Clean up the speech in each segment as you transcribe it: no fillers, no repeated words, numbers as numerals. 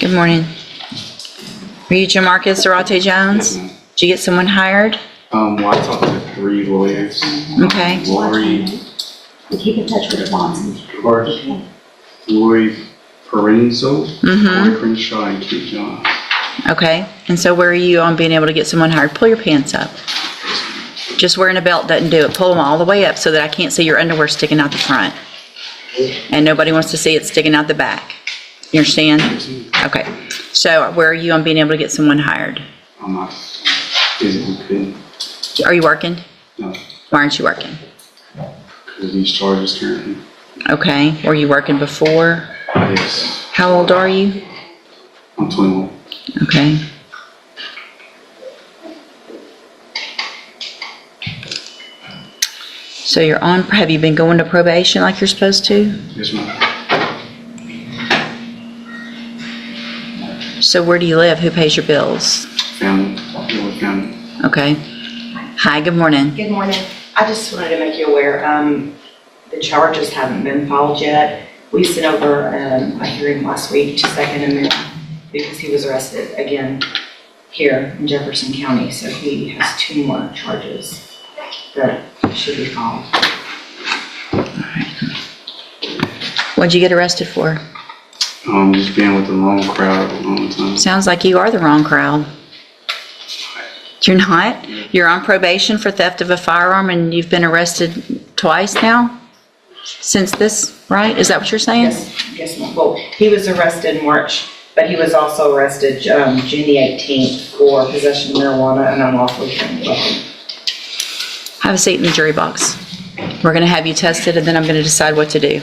Good morning. Are you Jamarcus Zarate Jones? Yes, ma'am. Did you get someone hired? Well, I talked to 3 lawyers. Okay. Lori Keep in touch with the bonds. Parenzo, Mm-hmm. Lori Crenshaw, and Kate John. Okay. And so where are you on being able to get someone hired? Pull your pants up. Just wearing a belt doesn't do it. Pull them all the way up so that I can't see your underwear sticking out the front. And nobody wants to see it sticking out the back. You understand? Okay. So where are you on being able to get someone hired? I'm not physically fit. Are you working? No, Why aren't you working? because of these charges currently. Okay. Were you working before? Yes, How old are you? I'm 21. Okay. So you're on, have you been going to probation like you're supposed to? Yes, ma'am. So where do you live? Who pays your bills? Family, deal with family. Okay. Hi, good morning. Good morning. I just wanted to make you aware, the charges haven't been filed yet. We sent over a hearing last week to Second Amendment because he was arrested again here in Jefferson County. So he has 2 more charges that should be filed. What'd you get arrested for? Just being with the wrong crowd at the wrong time. Sounds like you are the wrong crowd. You're not? You're on probation for theft of a firearm and you've been arrested twice now? Since this, right? Is that what you're saying? Yes, ma'am. Well, he was arrested in March, but he was also arrested June the 18th for possession of marijuana and unlawfully carrying a weapon. Have a seat in the jury box. We're going to have you tested and then I'm going to decide what to do.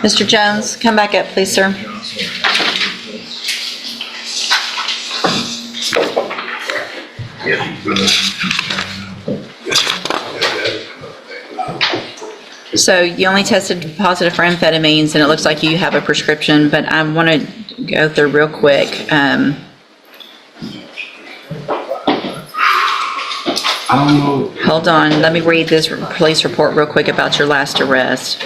Mr. Jones, come back up, please, sir. So you only tested positive for amphetamines, and it looks like you have a prescription, but I want to go through real quick. I don't know. Hold on, let me read this police report real quick about your last arrest.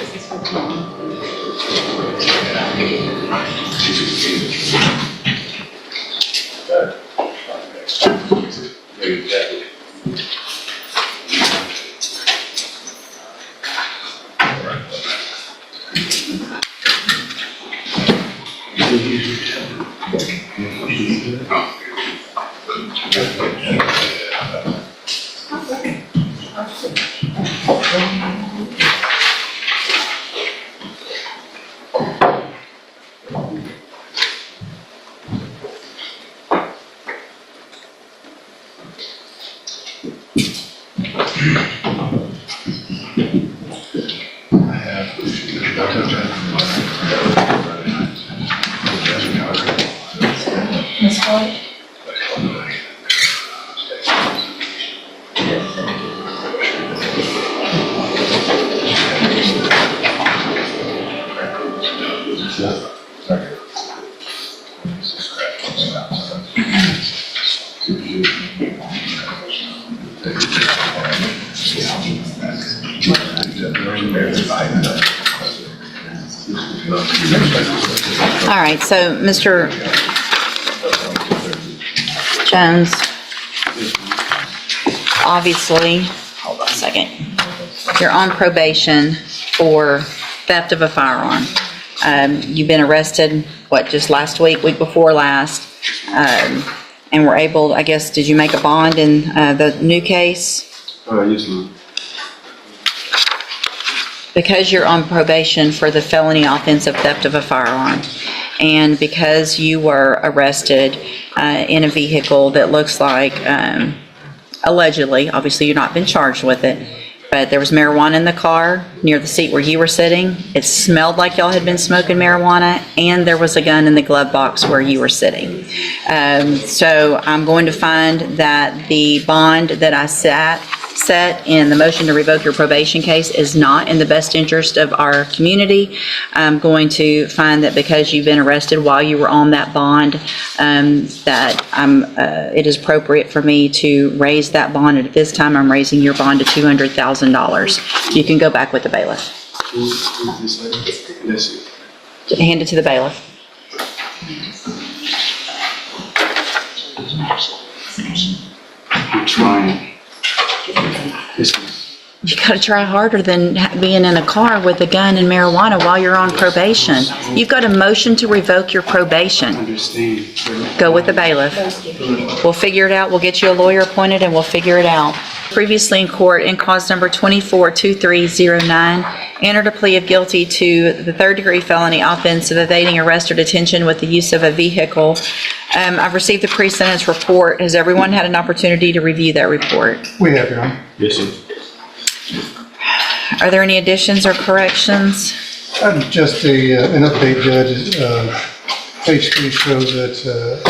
All right, so Mr. Jones, obviously, hold on a second. You're on probation for theft of a firearm. You've been arrested, what, just last week, week before last? And were able, I guess, did you make a bond in the new case? Yes, ma'am. Because you're on probation for the felony offense of theft of a firearm, and because you were arrested in a vehicle that looks like, allegedly, obviously you've not been charged with it, but there was marijuana in the car near the seat where you were sitting. It smelled like y'all had been smoking marijuana, and there was a gun in the glove box where you were sitting. So I'm going to find that the bond that I set set in the motion to revoke your probation case is not in the best interest of our community. I'm going to find that because you've been arrested while you were on that bond, it is appropriate for me to raise that bond. And at this time, I'm raising your bond to $200,000. You can go back with the bailiff. Who's this lady? Yes. Hand it to the bailiff. I'm trying. Yes, ma'am. You gotta try harder than being in a car with a gun and marijuana while you're on probation. You've got a motion to revoke your I probation. understand. Go with the bailiff. We'll figure it out. We'll get you a lawyer appointed and we'll figure it out. Previously in court, in cause number 242309, entered a plea of guilty to the third-degree felony offense of evading arrest or detention with the use of a vehicle. I've received the pre-sentence report. Has everyone had an opportunity to review that report? We have, Your Honor. Yes, sir. Are there any additions or corrections? Just an update, Judge. Page 3 shows that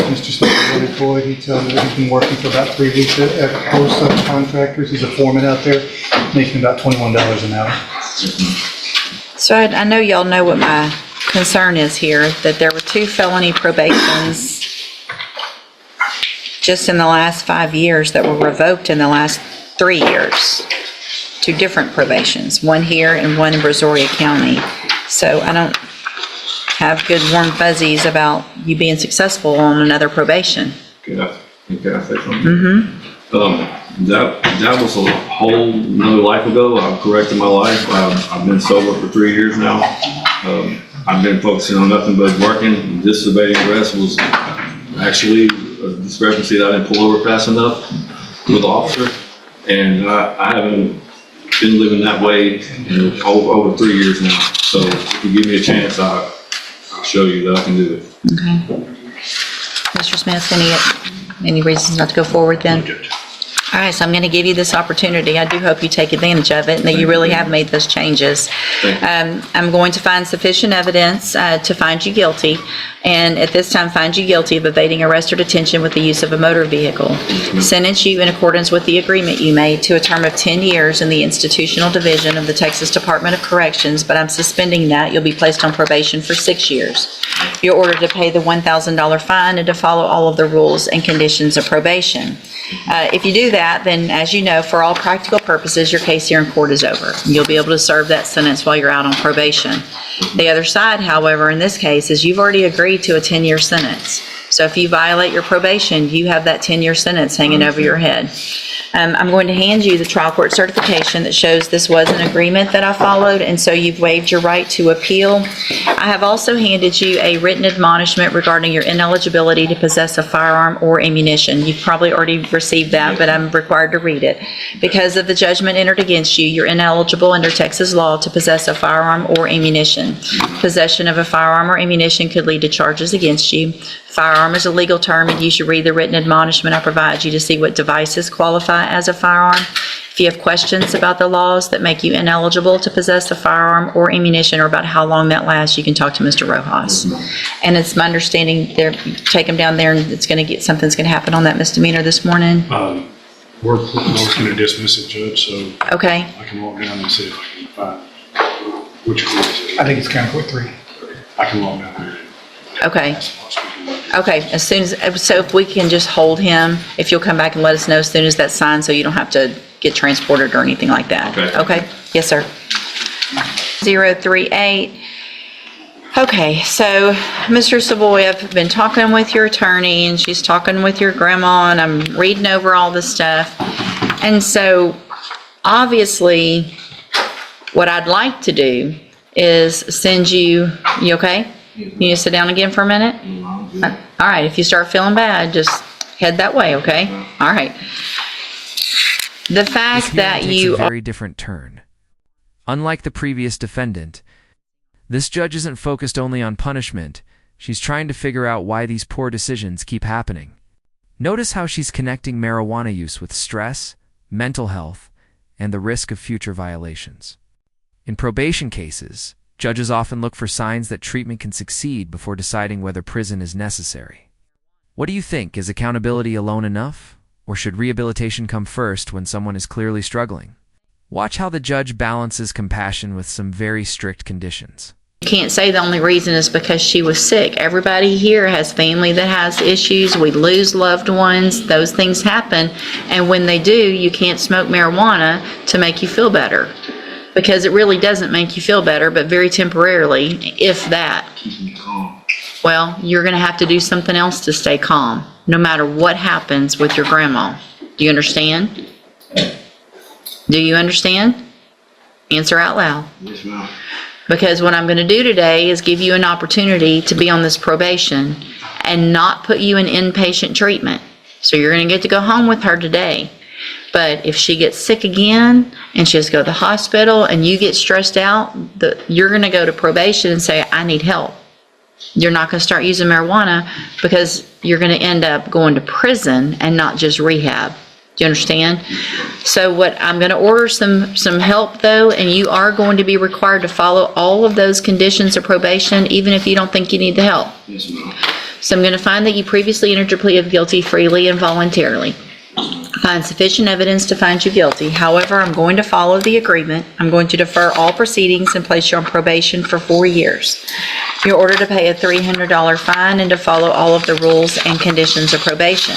Mr. Smith is unemployed. He tells me that he's been working for about 3 weeks at Post Subcontractors. He's a foreman out there, making about $21 an hour. So I know y'all know what my concern is here, that there were 2 felony probations just in the last 5 years that were revoked in the last 3 years. 2 different probations, one here and one in Brazoria County. So I don't have good warm fuzzies about you being successful on another probation. Can I say something? That was a whole nother life ago. I've corrected my life. I've been sober for 3 years now. I've been focusing on nothing but working. This evading arrest was actually a discrepancy that I didn't pull over fast enough with the officer. And I haven't been living that way in over 3 years now. So if you give me a chance, I'll show you that I can do it. Okay. Mr. Smith, any reasons not to go forward then? All right, so I'm going to give you this opportunity. I do hope you take advantage of it and that you really have made those changes. I'm going to find sufficient evidence to find you guilty, and at this time find you guilty of evading arrest or detention with the use of a motor vehicle. Sentence you in accordance with the agreement you made to a term of 10 years in the institutional division of the Texas Department of Corrections, but I'm suspending that. You'll be placed on probation for 6 years. You're ordered to pay the $1,000 fine and to follow all of the rules and conditions of probation. If you do that, then as you know, for all practical purposes, your case here in court is over. You'll be able to serve that sentence while you're out on probation. The other side, however, in this case, is you've already agreed to a 10-year sentence. So if you violate your probation, you have that 10-year sentence hanging over your head. I'm going to hand you the trial court certification that shows this was an agreement that I followed, and so you've waived your right to appeal. I have also handed you a written admonishment regarding your ineligibility to possess a firearm or ammunition. You've probably already received that, but I'm required to read it. Because of the judgment entered against you, you're ineligible under Texas law to possess a firearm or ammunition. Possession of a firearm or ammunition could lead to charges against you. Firearm is a legal term, and you should read the written admonishment I provide you to see what devices qualify as a firearm. If you have questions about the laws that make you ineligible to possess a firearm or ammunition, or about how long that lasts, you can talk to Mr. Rojas. And it's my understanding, take him down there, and something's going to happen on that misdemeanor this morning. We're going to dismiss it, Judge, so Okay. I can walk down and see if I can find which court is it. I think it's County Court 3. I can walk down there. Okay. Okay, so if we can just hold him, if you'll come back and let us know as soon as that's signed, so you don't have to get transported or anything like that. Okay. Okay, yes, sir. 038. Okay, so Mr. Savoy, I've been talking with your attorney, and she's talking with your grandma, and I'm reading over all this stuff. And so, obviously, what I'd like to do is send you okay? You need to sit down again for a minute? All right, if you start feeling bad, just head that way, okay? All right. The fact that takes you a very different turn. Unlike the previous defendant, this judge isn't focused only on punishment. She's trying to figure out why these poor decisions keep happening. Notice how she's connecting marijuana use with stress, mental health, and the risk of future violations. In probation cases, judges often look for signs that treatment can succeed before deciding whether prison is necessary. What do you think? Is accountability alone enough? Or should rehabilitation come first when someone is clearly struggling? Watch how the judge balances compassion with some very strict conditions. You can't say the only reason is because she was sick. Everybody here has family that has issues. We lose loved ones. Those things happen. And when they do, you can't smoke marijuana to make you feel better. Because it really doesn't make you feel better, but very temporarily, if that. Keep me calm. Well, you're going to have to do something else to stay calm, no matter what happens with your grandma. Do you understand? Do you understand? Answer out loud. Yes, ma'am. Because what I'm going to do today is give you an opportunity to be on this probation and not put you in inpatient treatment. So you're going to get to go home with her today. But if she gets sick again and she has to go to the hospital and you get stressed out, you're going to go to probation and say, I need help. You're not going to start using marijuana because you're going to end up going to prison and not just rehab. Do you understand? So what I'm going to order some help though, and you are going to be required to follow all of those conditions of probation, even if you don't think you need the help. Yes, ma'am. So I'm going to find that you previously entered your plea of guilty freely and voluntarily. Find sufficient evidence to find you guilty. However, I'm going to follow the agreement. I'm going to defer all proceedings and place you on probation for 4 years. You're ordered to pay a $300 fine and to follow all of the rules and conditions of probation.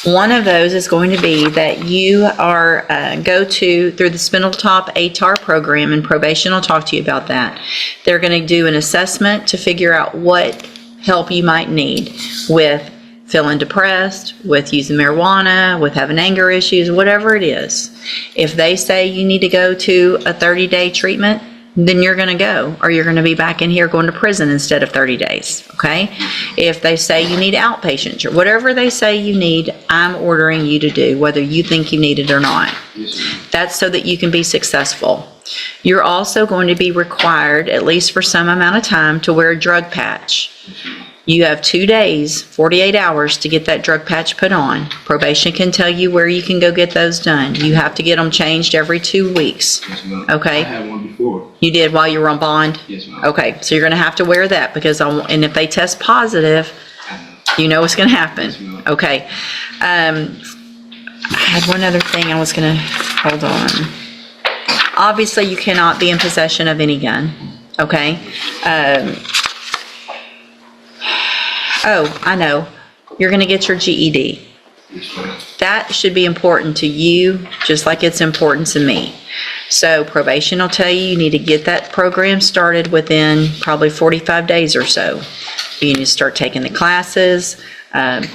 One of those is going to be that you are through the Spindletop ATAR program, and probation will talk to you about that. They're going to do an assessment to figure out what help you might need with feeling depressed, with using marijuana, with having anger issues, whatever it is. If they say you need to go to a 30-day treatment, then you're going to go, or you're going to be back in here going to prison instead of 30 days, okay? If they say you need outpatient, whatever they say you need, I'm ordering you to do, whether you think you need it or not. Yes, ma'am. That's so that you can be successful. You're also going to be required, at least for some amount of time, to wear a drug patch. You have 2 days, 48 hours to get that drug patch put on. Probation can tell you where you can go get those done. You have to get them changed every 2 weeks. Yes, ma'am. Okay. I had one before. You did while you were on bond? Yes, ma'am. Okay, so you're going to have to wear that because, and if they test positive, you know what's going to happen. Yes, ma'am. Okay. I had one other thing I was going to, hold on. Obviously, you cannot be in possession of any gun, okay? Oh, I know. You're going to get your GED. Yes, ma'am. That should be important to you, just like it's important to me. So probation will tell you need to get that program started within probably 45 days or so. You need to start taking the classes,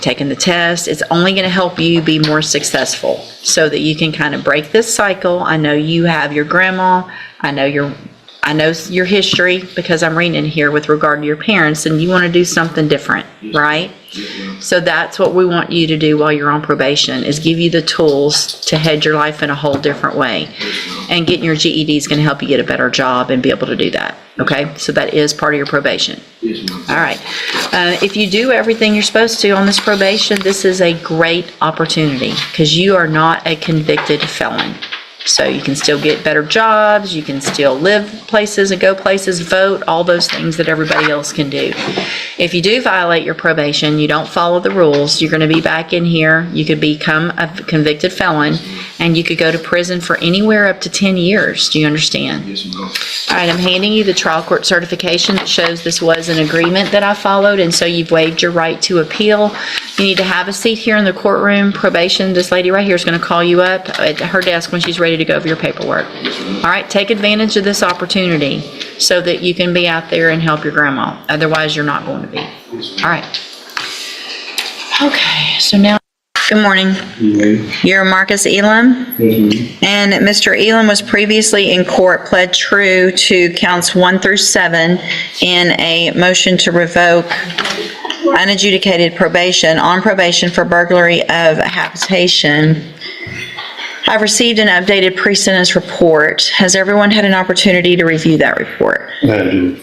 taking the test. It's only going to help you be more successful so that you can kind of break this cycle. I know you have your grandma. I know your history because I'm reading here with regard to your parents, and you want to do something different, right? Yes, ma'am. So that's what we want you to do while you're on probation, is give you the tools to head your life in a whole different way. Yes, ma'am. And getting your GED is going to help you get a better job and be able to do that, okay? So that is part of your probation. Yes, ma'am. All right. If you do everything you're supposed to on this probation, this is a great opportunity because you are not a convicted felon. So you can still get better jobs, you can still live places and go places, vote, all those things that everybody else can do. If you do violate your probation, you don't follow the rules, you're going to be back in here, you could become a convicted felon, and you could go to prison for anywhere up to 10 years. Do you understand? Yes, ma'am. All right, I'm handing you the trial court certification that shows this was an agreement that I followed, and so you've waived your right to appeal. You need to have a seat here in the courtroom. Probation, this lady right here is going to call you up at her desk when she's ready to go over your paperwork. All right, take advantage of this opportunity so that you can be out there and help your grandma. Otherwise, you're not going to be. All right. Okay, so now, good morning. Yes, You're Marcus Elam? ma'am. And Mr. Elam was previously in court, pled true to counts 1 through 7 in a motion to revoke unadjudicated probation, on probation for burglary of habitation. I've received an updated pre-sentence report. Has everyone had an opportunity to review that report? I do.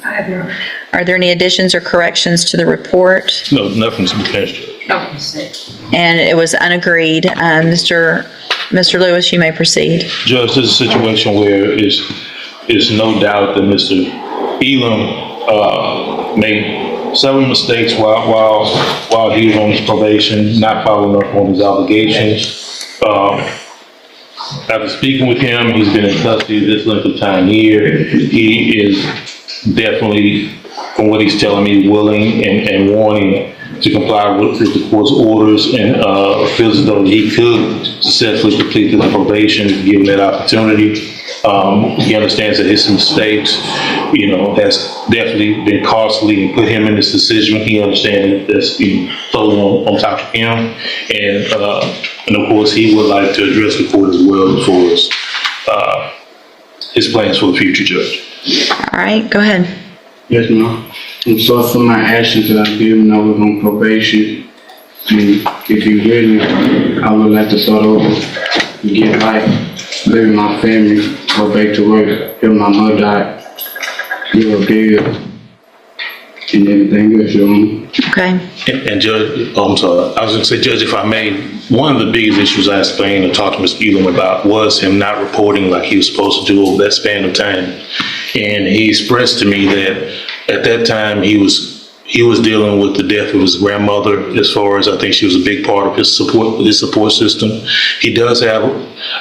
Are there any additions or corrections to the report? No, nothing's been changed. And it was unagreed. Mr. Lewis, you may proceed. Judge, this is a situation where it's no doubt that Mr. Elam made several mistakes while he was on his probation, not following up on his obligations. After speaking with him, he's been in custody this length of time here. He is definitely, from what he's telling me, willing and wanting to comply with the court's orders, and feels as though he could successfully complete his probation if given that opportunity. He understands that his mistakes, has definitely been costly and put him in this decision. He understands that's totally on top of him, and of course he would like to address the court as well as far as his plans for the future, Judge. All right, go ahead. Yes, ma'am. I'm sorry for my actions that I've given. I was on probation. And if you hear me, I would like to start over and get life, live with my family, go back to work, help my mother die, give a bill, and everything else, Your Honor. Okay. And Judge, I'm sorry, I was going to say, Judge, if I may, one of the biggest issues I explained and talked to Mr. Elam about was him not reporting like he was supposed to do over that span of time. And he expressed to me that at that time he was dealing with the death of his grandmother, as far as I think she was a big part of his support system. He does have,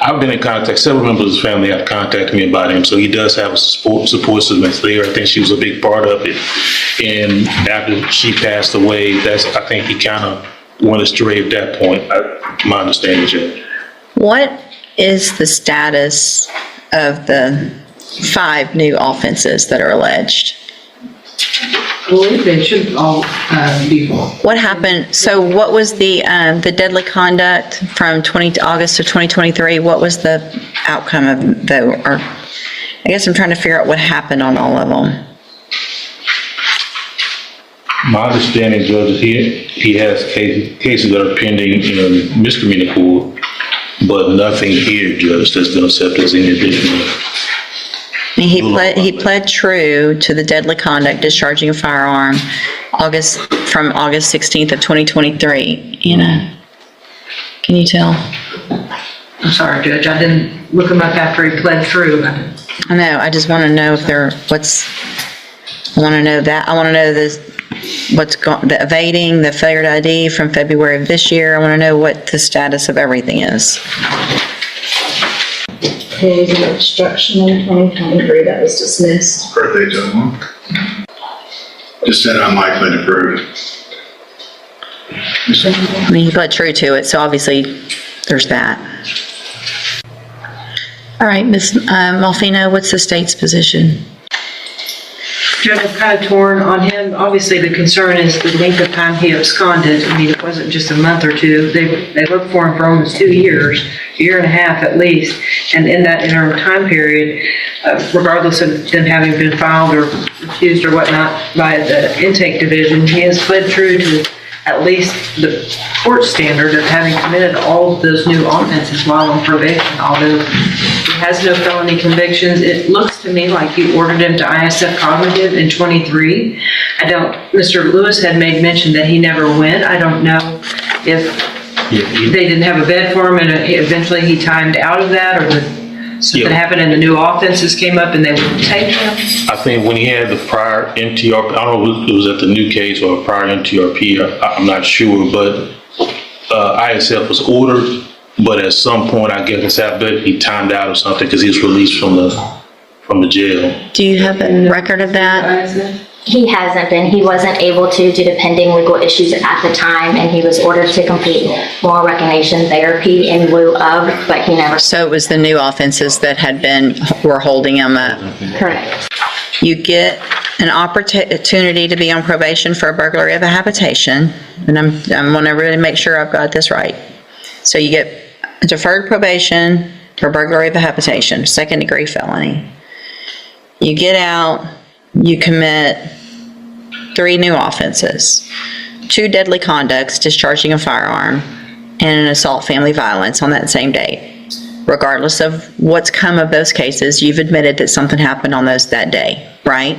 I've been in contact, several members of his family have contacted me about him, so he does have a support system that's there. I think she was a big part of it. And after she passed away, I think he kind of went astray at that point, my understanding, Judge. What is the status of the 5 new offenses that are alleged? I believe they should all be. What happened? So what was the deadly conduct from August of 2023? What was the outcome of the, or I guess I'm trying to figure out what happened on all of them. My understanding, Judge, is he has cases that are pending in misdemeanor court, but nothing here, Judge, that's been accepted as any additional. He pled true to the deadly conduct, discharging a firearm, from August 16th of 2023. Can you tell? I'm sorry, Judge, I didn't look him up after he pled through. I know, I just want to know if I want to know that. I want to know the evading, the failure to ID from February of this year. I want to know what the status of everything is. His obstruction in 2023 that was dismissed. Birthday gentleman. Just said unlikely to prove. I mean, he pled true to it, so obviously there's that. All right, Ms. Malfino, what's the state's position? Judge, I'm kind of torn on him. Obviously, the concern is the length of time he absconded. I mean, it wasn't just a month or two. They looked for him for almost 2 years, a year and a half at least. And in that interim time period, regardless of them having been filed or refused or whatnot by the intake division, he has pled true to at least the court standard of having committed all of those new offenses while on probation, although he has no felony convictions. It looks to me like you ordered him to ISF cognitive in 23. Mr. Lewis had made mention that he never went. I don't know if they didn't have a bed for him and eventually he timed out of that, or something happened and the new offenses came up and they wouldn't take him. I think when he had the prior MTRP, I don't know if it was at the new case or a prior MTRP, I'm not sure, but ISF was ordered, but at some point, I guess after he timed out or something because he was released from the jail. Do you have a record of that? He hasn't been. He wasn't able to due to pending legal issues at the time, and he was ordered to complete moral reclamation therapy in lieu of, but he never. So it was the new offenses that were holding him up. Correct. You get an opportunity to be on probation for a burglary of a habitation, and I want to really make sure I've got this right. So you get deferred probation for burglary of a habitation, second-degree felony. You get out, you commit 3 new offenses, 2 deadly conducts, discharging a firearm, and an assault family violence on that same date. Regardless of what's come of those cases, you've admitted that something happened on that day, right?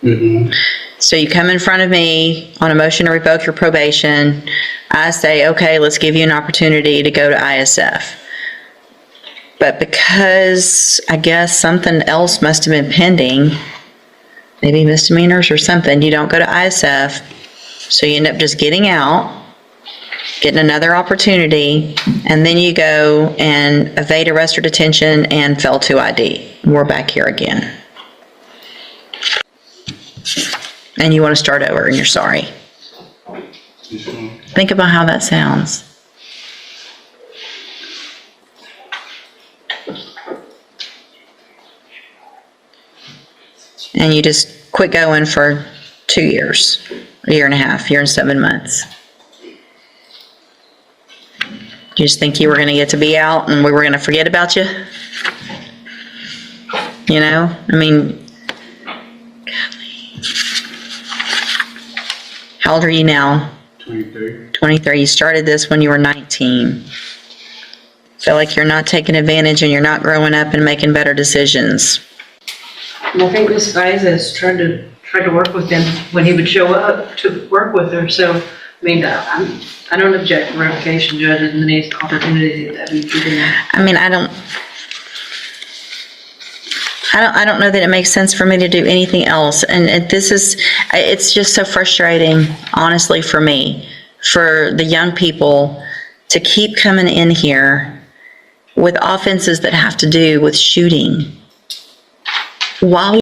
Mm-hmm. So you come in front of me on a motion to revoke your probation. I say, okay, let's give you an opportunity to go to ISF. But because I guess something else must have been pending, maybe misdemeanors or something, you don't go to ISF. So you end up just getting out, getting another opportunity, and then you go and evade arrest or detention and fail to ID. We're back here again. And you want to start over and you're sorry. Think about how that sounds. And you just quit going for 2 years, a year and a half, year and 7 months. You just think you were going to get to be out and we were going to forget about you? You know, I mean, how old are you now? 23. 23. You started this when you were 19. Feel like you're not taking advantage and you're not growing up and making better decisions. And I think Ms. Faiza has tried to work with him when he would show up to work with her, so, I mean, I don't object to revocation, Judge, and any opportunity that we give him. I mean, I don't know that it makes sense for me to do anything else. And it's just so frustrating, honestly, for me, for the young people to keep coming in here with offenses that have to do with shooting while